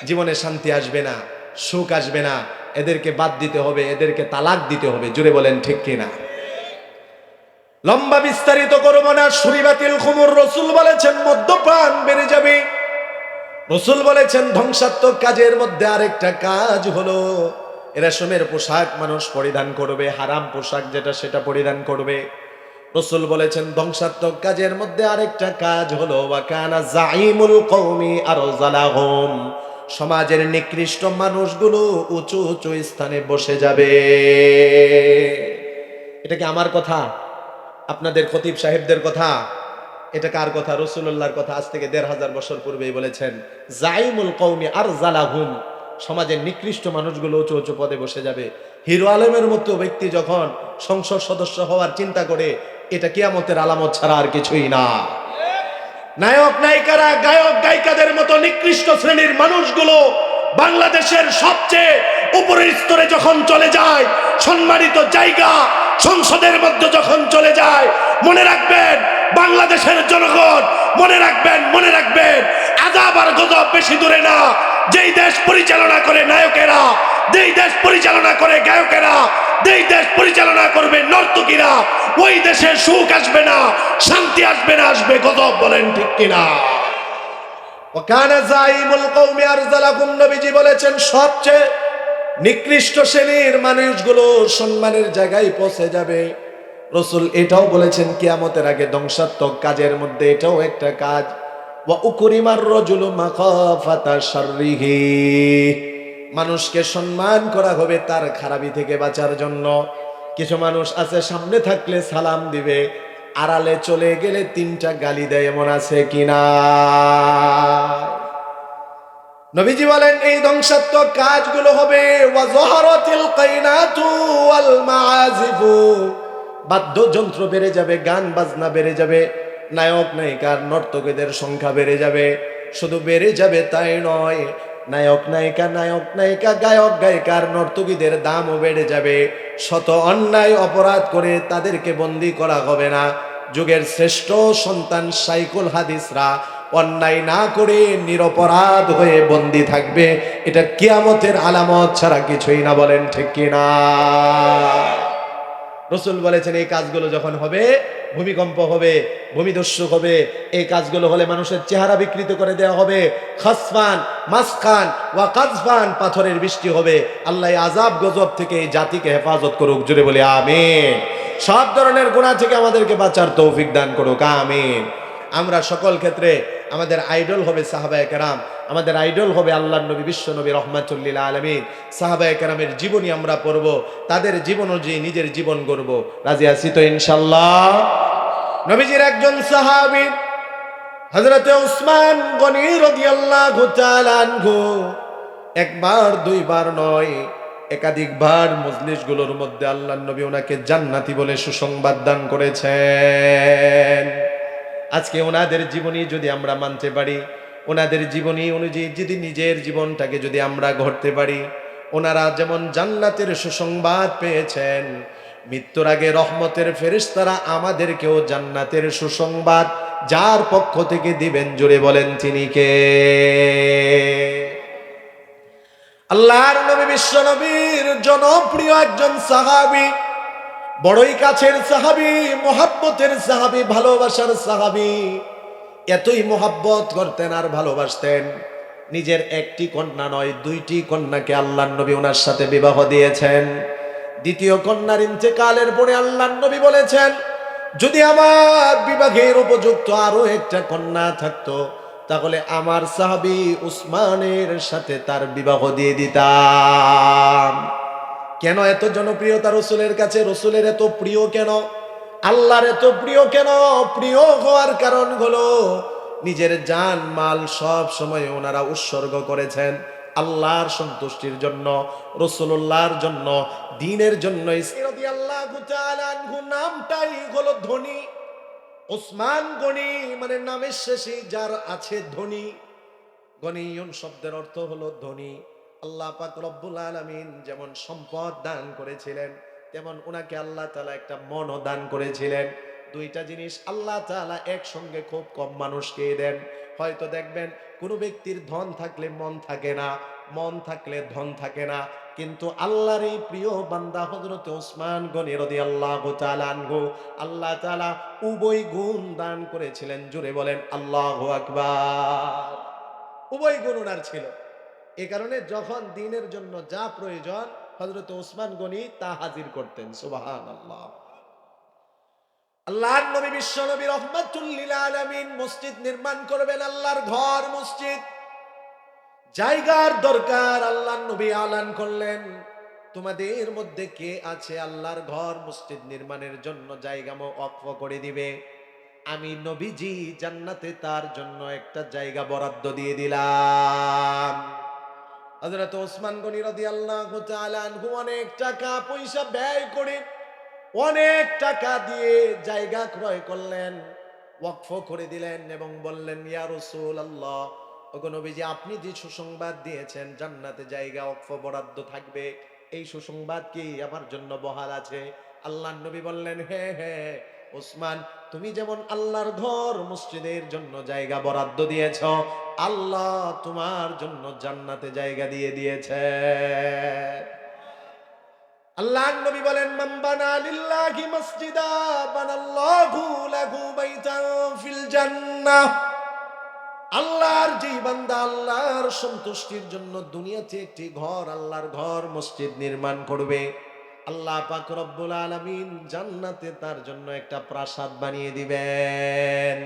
জীবনে শান্তি আসবে না, সুখ আসবে না, এদেরকে বাদ দিতে হবে, এদেরকে তালাক দিতে হবে। জোরে বলেন ঠিক কিনা? লম্বা বিস্তারিত করব না। শুরিবাতিল খুমুর, রাসূল বলেছেন মদ্যপান বেড়ে যাবে। রাসূল বলেছেন ধ্বংসাত্মক কাজের মধ্যে আরেকটা কাজ হলো রেশমের পোশাক মানুষ পরিধান করবে, হারাম পোশাক যেটা সেটা পরিধান করবে। রাসূল বলেছেন ধ্বংসাত্মক কাজের মধ্যে আরেকটা কাজ হলো ওয়া কানা যাইমুল কওমি আরজালাহুম, সমাজের নিকৃষ্ট মানুষগুলো উঁচু উঁচু স্থানে বসে যাবে। এটা কি আমার কথা? আপনাদের খতিব সাহেবদের কথা? এটা কার কথা? রাসূলুল্লাহর কথা। আজ থেকে 1500 বছর পূর্বেই বলেছেন যাইমুল কওমি আরজালাহুম, সমাজের নিকৃষ্ট মানুষগুলো উঁচু উঁচু পদে বসে যাবে। হিরো আলমের মতো ব্যক্তি যখন সংসদ সদস্য হওয়ার চিন্তা করে, এটা কিয়ামতের আলামত ছাড়া আর কিছুই না। নায়ক নায়িকারা গায়ক গায়িকাদের মতো নিকৃষ্ট শ্রেণীর মানুষগুলো বাংলাদেশের সবচেয়ে উপরের স্তরে যখন চলে যায়, সম্মানিত জায়গা সংসদের মধ্যে যখন চলে যায়, মনে রাখবেন বাংলাদেশের জনগণ, মনে রাখবেন আযাব আর গজব বেশি দূরে না। যেই দেশ পরিচালনা করে নায়কেরা, যেই দেশ পরিচালনা করে গায়কেরা, যেই দেশ পরিচালনা করবে নর্তকীরা, ওই দেশে সুখ আসবে না, শান্তি আসবে না, আসবে গজব। বলেন ঠিক কিনা? ওয়াকানা যাইমুল কওমি আরজালাকুম, নবীজি বলেছেন সবচেয়ে নিকৃষ্ট শ্রেণীর মানুষগুলো সম্মানের জায়গায় পৌঁছে যাবে। রাসূল এটাও বলেছেন কিয়ামতের আগে ধ্বংসাত্মক কাজের মধ্যে এটাও একটা কাজ, ওয়া উকরিমার রাজুলু মাখাফাতা শাররিহি, মানুষকে সম্মান করা হবে তার খারাপি থেকে বাঁচার জন্য। কিছু মানুষ আছে সামনে থাকলে সালাম দিবে, আড়ালে চলে গেলে 3টা গালি দেয়, এমন আছে কিনা? নবীজি বলেন এই ধ্বংসাত্মক কাজগুলো হবে ওয়া যাহারাতিল কাইনাতু ওয়াল মাআজিফু, বাদ্যযন্ত্র বেড়ে যাবে, গান বাজনা বেড়ে যাবে, নায়ক নায়িকার নর্তকীদের সংখ্যা বেড়ে যাবে। শুধু বেড়ে যাবে তাই নয়, নায়ক নায়িকা গায়ক গায়িকার নর্তকীদের দামও বেড়ে যাবে। শত অন্যায় অপরাধ করে তাদেরকে বন্দী করা হবে না। যুগের শ্রেষ্ঠ সন্তান শাইখুল হাদিসরা অন্যায় না করে নিরপরাধ হয়ে বন্দী থাকবে, এটা কিয়ামতের আলামত ছাড়া কিছুই না। বলেন ঠিক কিনা? রসুল বলেছেন এই কাজগুলো যখন হবে, ভূমিকম্প হবে, ভূমিদস্যু হবে, এই কাজগুলো হলে মানুষের চেহারা বিকৃত করে দেওয়া হবে, খাসফান মাসখান ওয়া কাজফান, পাথরের বৃষ্টি হবে। আল্লাহ আযাব গজব থেকে এই জাতিকে হেফাজত করুক, জোরে বলি আমিন। সব ধরনের গুনাহ থেকে আমাদেরকে বাঁচার তৌফিক দান করুক, আমিন। আমরা সকল ক্ষেত্রে আমাদের আইডল হবে সাহাবায়ে কেরাম, আমাদের আইডল হবে আল্লাহর নবী, বিশ্ব নবী রহমাতুল লিল আলামিন। সাহাবায়ে কেরামের জীবনী আমরা পড়ব, তাদের জীবন অনুযায়ী নিজের জীবন গড়ব। রাজি আছি তো ইনশাআল্লাহ? নবীজির একজন সাহাবী হযরতে উসমান গনি রাদিয়াল্লাহু তাআলা আনহু একবার দুইবার নয়, একাধিকবার মজলিসগুলোর মধ্যে আল্লাহর নবী ওনাকে জান্নাতি বলে সুসংবাদ দান করেছেন। আজকে ওনাদের জীবনী যদি আমরা মানতে পারি, ওনাদের জীবনী অনুযায়ী যদি নিজের জীবনটাকে যদি আমরা গড়তে পারি, ওনারা যেমন জান্নাতের সুসংবাদ পেয়েছেন, মৃত্যুর আগে রহমতের ফেরেশতারা আমাদেরকেও জান্নাতের সুসংবাদ যার পক্ষ থেকে দিবেন, জোরে বলেন তিনি কে? আল্লাহর নবী, বিশ্ব নবীর জনপ্রিয় একজন সাহাবী, বড়ই কাছের সাহাবী, মোহাব্বতের সাহাবী, ভালোবাসার সাহাবী। এতই মোহাব্বত করতেন আর ভালোবাসতেন, নিজের একটি কন্যা নয়, দুইটি কন্যাকে আল্লাহর নবী ওনার সাথে বিবাহ দিয়েছেন। দ্বিতীয় কন্যার ইন্তেকালের পরে আল্লাহর নবী বলেছেন, যদি আমার বিবাহের উপযুক্ত আরো একটা কন্যা থাকতো, তাহলে আমার সাহাবী উসমানের সাথে তার বিবাহ দিয়ে দিতাম। কেন এত জনপ্রিয়তা রসুলের কাছে? রসুলের এত প্রিয় কেন? আল্লাহর এত প্রিয় কেন? প্রিয় হওয়ার কারণ হলো নিজের জান মাল সব সময় ওনারা উৎসর্গ করেছেন আল্লাহর সন্তুষ্টির জন্য, রাসূলুল্লাহর জন্য, দ্বীনের জন্য। রাদিয়াল্লাহু তাআলা আনহু নামটাই হলো ধনী। ওসমান গনি মানে নামের শেষে যার আছে ধনী। গনিয়ুন শব্দের অর্থ হলো ধনী। আল্লাহ পাক রব্বুল আলামিন যেমন সম্পদ দান করেছিলেন, তেমন ওনাকে আল্লাহ তাআলা একটা মনও দান করেছিলেন। দুইটা জিনিস আল্লাহ তাআলা একসঙ্গে খুব কম মানুষকে দেন। হয়তো দেখবেন কোনো ব্যক্তির ধন থাকলে মন থাকে না, মন থাকলে ধন থাকে না, কিন্তু আল্লাহর এই প্রিয় বান্দা হযরত ওসমান গনি রাদিয়াল্লাহু তাআলা আনহু আল্লাহ তাআলা উভয় গুণ দান করেছিলেন, জোরে বলেন আল্লাহু আকবার। উভয় গুণ ওনার ছিল। এ কারণে যখন দ্বীনের জন্য যা প্রয়োজন হযরত ওসমান গনি তা হাজির করতেন। সুবহানাল্লাহ। আল্লাহর নবী, বিশ্ব নবী রহমাতুল লিল আলামিন মসজিদ নির্মাণ করবেন, আল্লাহর ঘর মসজিদ। জায়গার দরকার, আল্লাহর নবী আলান করলেন, তোমাদের মধ্যে কে আছে আল্লাহর ঘর মসজিদ নির্মাণের জন্য জায়গা ওয়াকফ করে দিবে? আমি নবীজি জান্নাতে তার জন্য একটা জায়গা বরাদ্দ দিয়ে দিলাম। হযরত ওসমান গনি রাদিয়াল্লাহু তাআলা আনহু অনেক টাকা পয়সা ব্যয় করে, অনেক টাকা দিয়ে জায়গা ক্রয় করলেন, ওয়াকফ করে দিলেন এবং বললেন, ইয়া রাসূলুল্লাহ, ওগো নবীজি, আপনি যে সুসংবাদ দিয়েছেন জান্নাতে জায়গা ওয়াকফ বরাদ্দ থাকবে, এই সুসংবাদ কি আমার জন্য বহাল আছে? আল্লাহর নবী বললেন, হ্যাঁ হ্যাঁ ওসমান, তুমি যেমন আল্লাহর ঘর মসজিদের জন্য জায়গা বরাদ্দ দিয়েছ, আল্লাহ তোমার জন্য জান্নাতে জায়গা দিয়ে দিয়েছে। আল্লাহর নবী বলেন, মান বানা লিল্লাহি মাসজিদা বানাল্লাহু লাহু বাইতান ফিল জান্নাহ। আল্লাহর যে বান্দা আল্লাহর সন্তুষ্টির জন্য দুনিয়াতে একটি ঘর, আল্লাহর ঘর মসজিদ নির্মাণ করবে, আল্লাহ পাক রব্বুল আলামিন জান্নাতে তার জন্য একটা প্রাসাদ বানিয়ে দিবেন।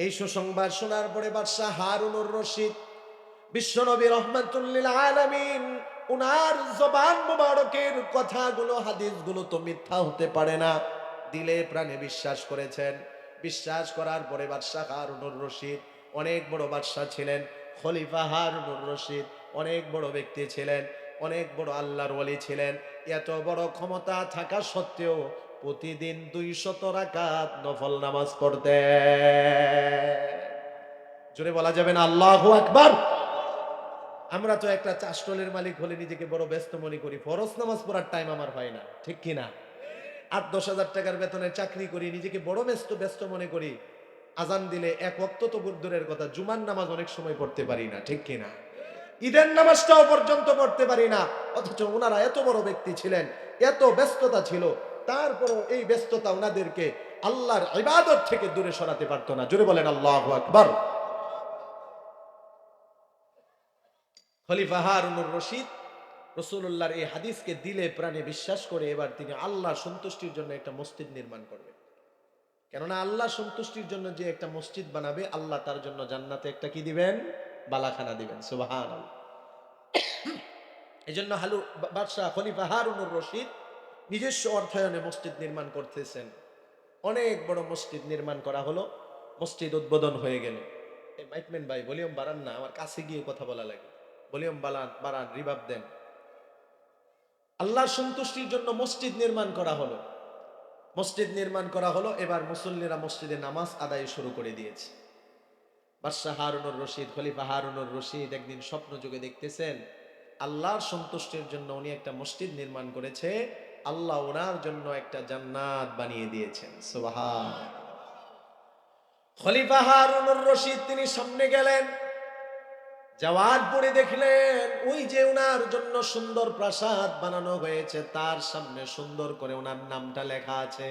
এই সুসংবাদ শোনার পরে বাদশাহ হারুনুর রশিদ, বিশ্বনবী রহমাতুল লিল আলামিন, উনার জবান মুবারকের কথাগুলো, হাদিসগুলো তো মিথ্যা হতে পারে না, দিলে প্রাণে বিশ্বাস করেছেন। বিশ্বাস করার পরে বাদশাহ হারুনুর রশিদ অনেক বড় বাদশাহ ছিলেন, খলিফা হারুনুর রশিদ অনেক বড় ব্যক্তি ছিলেন, অনেক বড় আল্লাহর ওলি ছিলেন। এত বড় ক্ষমতা থাকা সত্ত্বেও প্রতিদিন 200 রাকাত নফল নামাজ পড়তেন। জোরে বলা যাবে না আল্লাহু আকবার? আমরা তো একটা চাষটলের মালিক হলে নিজেকে বড় ব্যস্ত মনে করি, ফরজ নামাজ পড়ার টাইম আমার হয় না, ঠিক কিনা? 8-10 হাজার টাকার বেতনে চাকরি করি, নিজেকে বড় ব্যস্ত মনে করি, আজান দিলে এক ওয়াক্ত তো দূরের কথা, জুমার নামাজ অনেক সময় পড়তে পারি না, ঠিক কিনা? ঈদের নামাজটাও পর্যন্ত পড়তে পারি না। অথচ ওনারা এত বড় ব্যক্তি ছিলেন, এত ব্যস্ততা ছিল, তারপরও এই ব্যস্ততা ওনাদেরকে আল্লাহর ইবাদত থেকে দূরে সরাতে পারতো না। জোরে বলেন আল্লাহু আকবার। খলিফা হারুনুর রশিদ রাসূলুল্লাহর এই হাদিসকে দিলে প্রাণে বিশ্বাস করে এবার তিনি আল্লাহর সন্তুষ্টির জন্য একটা মসজিদ নির্মাণ করবেন। কেননা আল্লাহ সন্তুষ্টির জন্য যে একটা মসজিদ বানাবে, আল্লাহ তার জন্য জান্নাতে একটা কি দিবেন? বালাখানা দিবেন। সুবহানাল্লাহ। এই জন্য বাদশাহ খলিফা হারুনুর রশিদ নিজস্ব অর্থায়নে মসজিদ নির্মাণ করতেছেন। অনেক বড় মসজিদ নির্মাণ করা হলো, মসজিদ উদ্বোধন হয়ে গেল। এই মাইকম্যান ভাই ভলিউম বাড়ান না, আমার কাছে গিয়ে কথা বলা লাগে। ভলিউম বাড়ান বাড়ান, রিভাব দেন। আল্লাহর সন্তুষ্টির জন্য মসজিদ নির্মাণ করা হলো। মসজিদ নির্মাণ করা হলো, এবার মুসল্লিরা মসজিদে নামাজ আদায় শুরু করে দিয়েছে। বাদশাহ হারুনুর রশিদ, খলিফা হারুনুর রশিদ একদিন স্বপ্ন যুগে দেখতেছেন আল্লাহর সন্তুষ্টির জন্য উনি একটা মসজিদ নির্মাণ করেছে, আল্লাহ ওনার জন্য একটা জান্নাত বানিয়ে দিয়েছেন। সুবহান। খলিফা হারুনুর রশিদ তিনি সামনে গেলেন, যাওয়ার পরে দেখলেন ওই যে ওনার জন্য সুন্দর প্রাসাদ বানানো হয়েছে, তার সামনে সুন্দর করে ওনার নামটা লেখা আছে।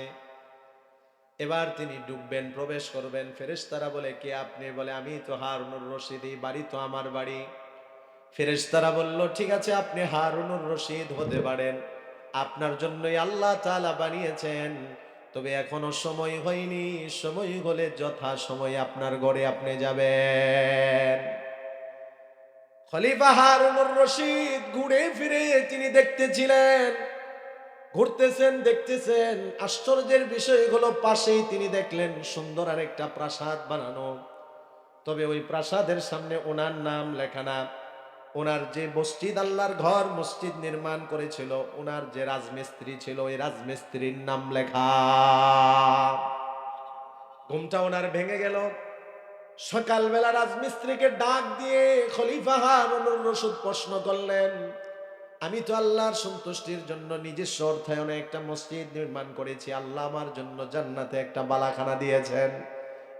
এবার তিনি ঢুকবেন, প্রবেশ করবেন। ফেরেশতারা বলে, কে আপনি? বলে, আমি তো হারুনুর রশিদ, এই বাড়ি তো আমার বাড়ি। ফেরেশতারা বলল, ঠিক আছে, আপনি হারুনুর রশিদ হতে পারেন, আপনার জন্যই আল্লাহ তাআলা বানিয়েছেন, তবে এখনো সময় হয়নি, সময় হলে যথা সময় আপনার ঘরে আপনি যাবেন। খলিফা হারুনুর রশিদ ঘুরে ফিরে তিনি দেখতেছিলেন, ঘুরতেছেন, দেখতেছেন। আশ্চর্যের বিষয় হলো পাশেই তিনি দেখলেন সুন্দর আরেকটা প্রাসাদ বানানো, তবে ওই প্রাসাদের সামনে ওনার নাম লেখা না। ওনার যে মসজিদ, আল্লাহর ঘর মসজিদ নির্মাণ করেছিল, ওনার যে রাজমিস্ত্রি ছিল, ওই রাজমিস্ত্রির নাম লেখা। ঘুমটা ওনার ভেঙে গেল। সকালবেলা রাজমিস্ত্রিকে ডাক দিয়ে খলিফা হারুনুর রশিদ প্রশ্ন করলেন, আমি তো আল্লাহর সন্তুষ্টির জন্য নিজস্ব অর্থায়নে একটা মসজিদ নির্মাণ করেছি, আল্লাহ আমার জন্য জান্নাতে একটা বালাখানা দিয়েছেন,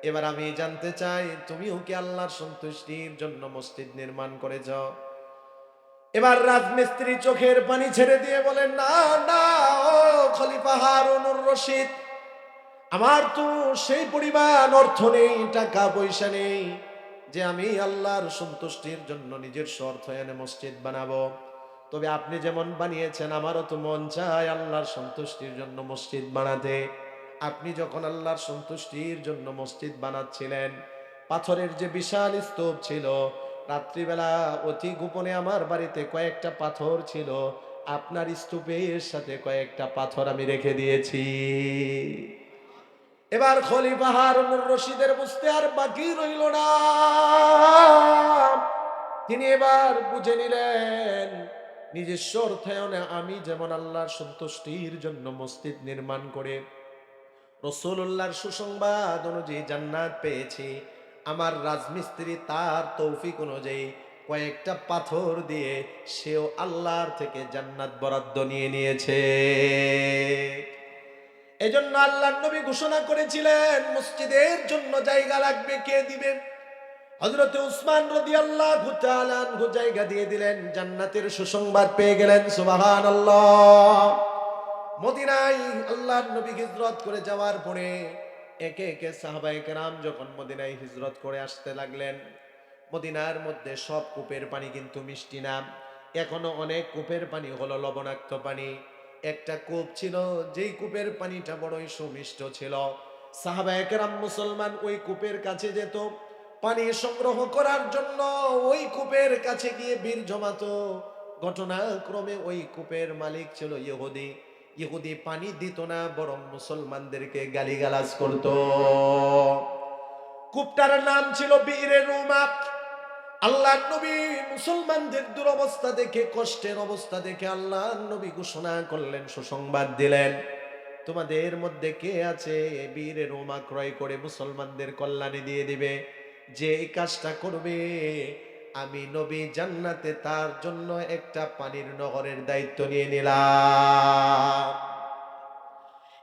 এবার আমি জানতে চাই তুমিও কি আল্লাহর সন্তুষ্টির জন্য মসজিদ নির্মাণ করেছ? এবার রাজমিস্ত্রি চোখের পানি ছেড়ে দিয়ে বলেন, না না, ও খলিফা হারুনুর রশিদ, আমার তো সেই পরিমাণ অর্থ নেই, টাকা পয়সা নেই যে আমি আল্লাহর সন্তুষ্টির জন্য নিজের অর্থায়নে মসজিদ বানাবো। তবে আপনি যেমন বানিয়েছেন, আমারও তো মন চায় আল্লাহর সন্তুষ্টির জন্য মসজিদ বানাতে। আপনি যখন আল্লাহর সন্তুষ্টির জন্য মসজিদ বানাচ্ছিলেন, পাথরের যে বিশাল স্তূপ ছিল, রাত্রিবেলা অতি গোপনে আমার বাড়িতে কয়েকটা পাথর ছিল, আপনার স্তূপের সাথে কয়েকটা পাথর আমি রেখে দিয়েছি। এবার খলিফা হারুনুর রশিদের বুঝতে আর বাকি রইল না, তিনি এবার বুঝে নিলেন নিজস্ব অর্থায়নে আমি যেমন আল্লাহর সন্তুষ্টির জন্য মসজিদ নির্মাণ করে রাসূলুল্লাহর সুসংবাদ অনুযায়ী জান্নাত পেয়েছি, আমার রাজমিস্ত্রি তার তৌফিক অনুযায়ী কয়েকটা পাথর দিয়ে সেও আল্লাহর থেকে জান্নাত বরাদ্দ নিয়ে নিয়েছে। এজন্য আল্লাহর নবী ঘোষণা করেছিলেন, মসজিদের জন্য জায়গা লাগবে, কে দিবে? হযরত উসমান রাদিয়াল্লাহু তাআলা আনহু জায়গা দিয়ে দিলেন, জান্নাতের সুসংবাদ পেয়ে গেলেন। সুবহানাল্লাহ। মদিনায় আল্লাহর নবী হিজরত করে যাওয়ার পরে একে একে সাহাবায়ে কেরাম যখন মদিনায় হিজরত করে আসতে লাগলেন, মদিনার মধ্যে সব কূপের পানি কিন্তু মিষ্টি না, এখনো অনেক কূপের পানি হলো লবণাক্ত পানি। একটা কূপ ছিল, যেই কূপের পানিটা বড়ই সুমিষ্ট ছিল। সাহাবায়ে কেরাম মুসলমান ওই কূপের কাছে যেত পানি সংগ্রহ করার জন্য, ওই কূপের কাছে গিয়ে ভিড় জমাতো। ঘটনাক্রমে ওই কূপের মালিক ছিল ইহুদি। ইহুদি পানি দিত না, বরং মুসলমানদেরকে গালিগালাজ করত। কূপটার নাম ছিল বীরে রুমা। আল্লাহর নবী মুসলমানদের দুরবস্থা দেখে, কষ্টের অবস্থা দেখে আল্লাহর নবী ঘোষণা করলেন, সুসংবাদ দিলেন, তোমাদের মধ্যে কে আছে বীরে রুমা ক্রয় করে মুসলমানদের কল্যাণে দিয়ে দিবে? যে এই কাজটা করবে আমি নবী জান্নাতে তার জন্য একটা পানির নহরের দায়িত্ব নিয়ে নিলাম।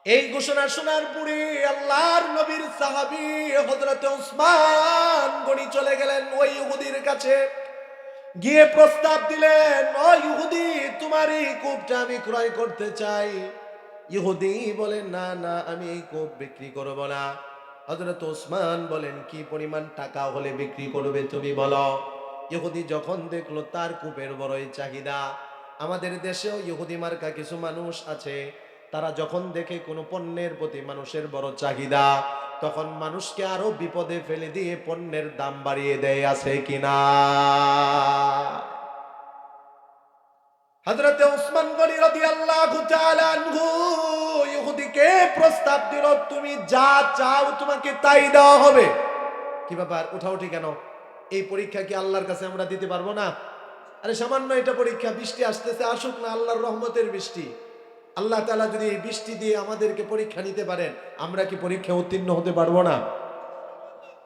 এই ঘোষণা শোনার পরে আল্লাহর নবীর সাহাবী হযরত উসমান গনি চলে গেলেন ওই ইহুদির কাছে, গিয়ে প্রস্তাব দিলেন, ও ইহুদি, তোমার এই কূপটা আমি ক্রয় করতে চাই। ইহুদি বলেন, না না, আমি এই কূপ বিক্রি করব না। হযরত উসমান বলেন, কি পরিমাণ টাকা হলে বিক্রি করবে তুমি বলো। ইহুদি যখন দেখলো তার কূপের বড়ই চাহিদা, আমাদের দেশেও ইহুদি মার্কা কিছু মানুষ আছে, তারা যখন দেখে কোনো পণ্যের প্রতি মানুষের বড় চাহিদা, তখন মানুষকে আরো বিপদে ফেলে দিয়ে পণ্যের দাম বাড়িয়ে দেয়, আছে কিনা? হযরতে উসমান গনি রাদিয়াল্লাহু তাআলা আনহু ইহুদিকে প্রস্তাব দিল, তুমি যা চাও তোমাকে তাই দেওয়া হবে। কি ব্যাপার, উঠাউঠি কেন? এই পরীক্ষা কি আল্লাহর কাছে আমরা দিতে পারবো না? আরে সামান্য এটা পরীক্ষা, বৃষ্টি আসতেছে, আসুক না, আল্লাহর রহমতের বৃষ্টি। আল্লাহ তাআলা যদি এই বৃষ্টি দিয়ে আমাদেরকে পরীক্ষা নিতে পারেন, আমরা কি পরীক্ষা উত্তীর্ণ হতে পারবো না?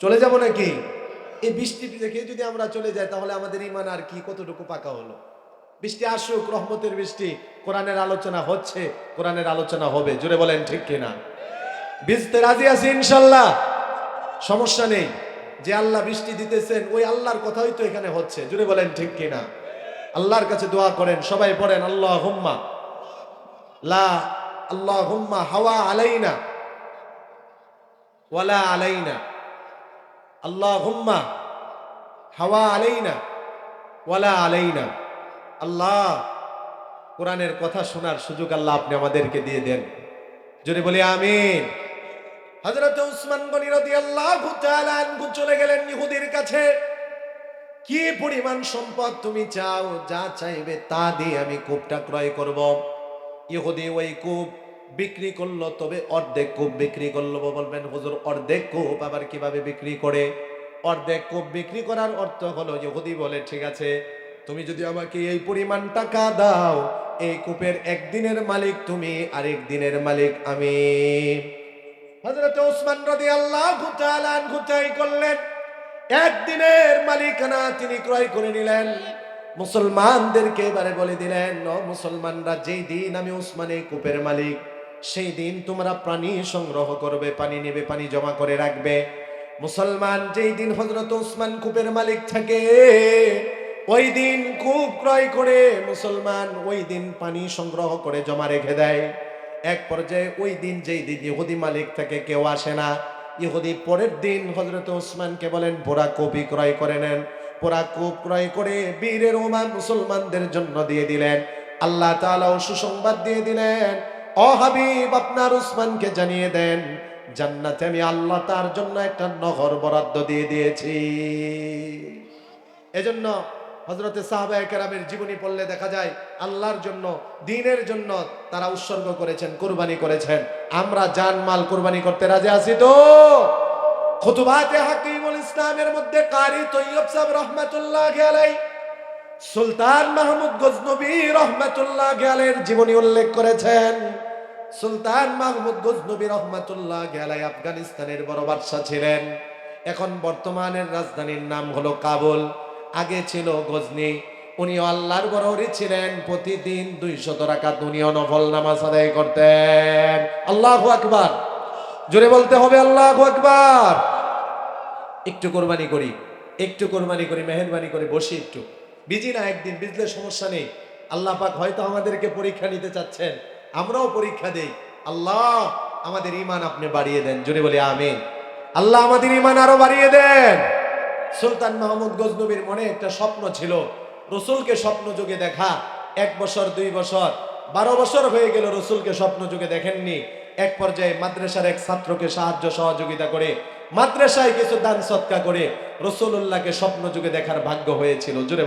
চলে যাব নাকি? এই বৃষ্টি দেখে যদি আমরা চলে যাই, তাহলে আমাদের ঈমান আর কি কতটুকু পাকা হলো? বৃষ্টি আসুক, রহমতের বৃষ্টি। কোরআনের আলোচনা হচ্ছে, কোরআনের আলোচনা হবে, জোরে বলেন ঠিক কিনা? ভিজতে রাজি আছি ইনশাল্লাহ, সমস্যা নেই। যে আল্লাহ বৃষ্টি দিতেছেন ওই আল্লাহর কথাই তো এখানে হচ্ছে, জোরে বলেন ঠিক কিনা? আল্লাহর কাছে দোয়া করেন, সবাই পড়েন আল্লাহুম্মা লা আল্লাহুম্মা হাওয়া আলাইনা ওয়ালা আলাইনা, আল্লাহুম্মা হাওয়া আলাইনা ওয়ালা আলাইনা। আল্লাহ, কোরআনের কথা শোনার সুযোগ আল্লাহ আপনি আমাদেরকে দিয়ে দেন, যদি বলি আমিন। হযরত উসমান গনি রাদিয়াল্লাহু তাআলা আনহু চলে গেলেন ইহুদির কাছে, কি পরিমাণ সম্পদ তুমি চাও, যা চাইবে তা দিয়ে আমি কূপটা ক্রয় করব। ইহুদি ওই কূপ বিক্রি করলো, তবে অর্ধেক কূপ বিক্রি করলো। বলবেন হুজুর, অর্ধেক কূপ আবার কিভাবে বিক্রি করে? অর্ধেক কূপ বিক্রি করার অর্থ হলো, ইহুদি বলে, ঠিক আছে, তুমি যদি আমাকে এই পরিমাণ টাকা দাও, এই কূপের একদিনের মালিক তুমি, আরেক দিনের মালিক আমি। হযরত উসমান রাদিয়াল্লাহু তাআলা আনহু তাই করলেন, একদিনের মালিকানা তিনি ক্রয় করে নিলেন। মুসলমানদেরকে এবারে বলে দিলেন, ও মুসলমানরা, যেই দিন আমি উসমান এই কূপের মালিক, সেই দিন তোমরা পানি সংগ্রহ করবে, পানি নেবে, পানি জমা করে রাখবে। মুসলমান যেই দিন হযরত উসমান কূপের মালিক থাকে, ওই দিন কূপ ক্রয় করে মুসলমান ওই দিন পানি সংগ্রহ করে জমা রেখে দেয়। এক পর্যায়ে ওই দিন, যেই দিন ইহুদি মালিক থেকে কেউ আসে না, ইহুদি পরের দিন হযরত উসমানকে বলেন, পোড়া কূপই ক্রয় করে নেন। পোড়া কূপ ক্রয় করে বীরের ওমান মুসলমানদের জন্য দিয়ে দিলেন। আল্লাহ তাআলা সুসংবাদ দিয়ে দিলেন, ও হাবিব, আপনার উসমানকে জানিয়ে দেন, জান্নাতে আমি আল্লাহ তার জন্য একটা নহর বরাদ্দ দিয়ে দিয়েছি। এজন্য হযরতে সাহাবায়ে কেরামের জীবনী পড়লে দেখা যায়, আল্লাহর জন্য, দ্বীনের জন্য তারা উৎসর্গ করেছেন, কুরবানি করেছেন। আমরা জানমাল কুরবানি করতে রাজি আছি তো? খুতুবাতে হাকিমুল ইসলামের মধ্যে কারি তৈয়ব সাহেব রহমাতুল্লাহি আলাইহি সুলতান মাহমুদ গজনবী রহমাতুল্লাহি আলাইহির জীবনী উল্লেখ করেছেন। সুলতান মাহমুদ গজনবী রহমাতুল্লাহি আলাইহি আফগানিস্তানের বড় বাদশা ছিলেন। এখন বর্তমানের রাজধানীর নাম হলো কাবুল, আগে ছিল গজনি। উনিও আল্লাহর বড় ওলি ছিলেন। প্রতিদিন 200 রাকাত উনিও নফল নামাজ আদায় করতেন। আল্লাহু আকবার, জোরে বলতে হবে আল্লাহু আকবার। একটু কোরবানি করি, একটু কোরবানি করি, মেহেরবানি করে বসি একটু। বিজি না, একদিন বিজলে সমস্যা নেই। আল্লাহ পাক হয়তো আমাদেরকে পরীক্ষা নিতে চাচ্ছেন, আমরাও পরীক্ষা দেই। আল্লাহ আমাদের ঈমান আপনি বাড়িয়ে দেন, জোরে বলি আমিন। আল্লাহ আমাদের ঈমান আরো বাড়িয়ে দেন। সুলতান মাহমুদ গজনবীর মনে একটা স্বপ্ন ছিল, রসুলকে স্বপ্ন যুগে দেখা। 1 বছর, 2 বছর, 12 বছর হয়ে গেল রসুলকে স্বপ্ন যুগে দেখেননি। এক পর্যায়ে মাদ্রাসার এক ছাত্রকে সাহায্য সহযোগিতা করে, মাদ্রাসায় কিছু দান সৎকা করে রসুলুল্লাহকে স্বপ্ন যুগে দেখার ভাগ্য হয়েছিল, জোরে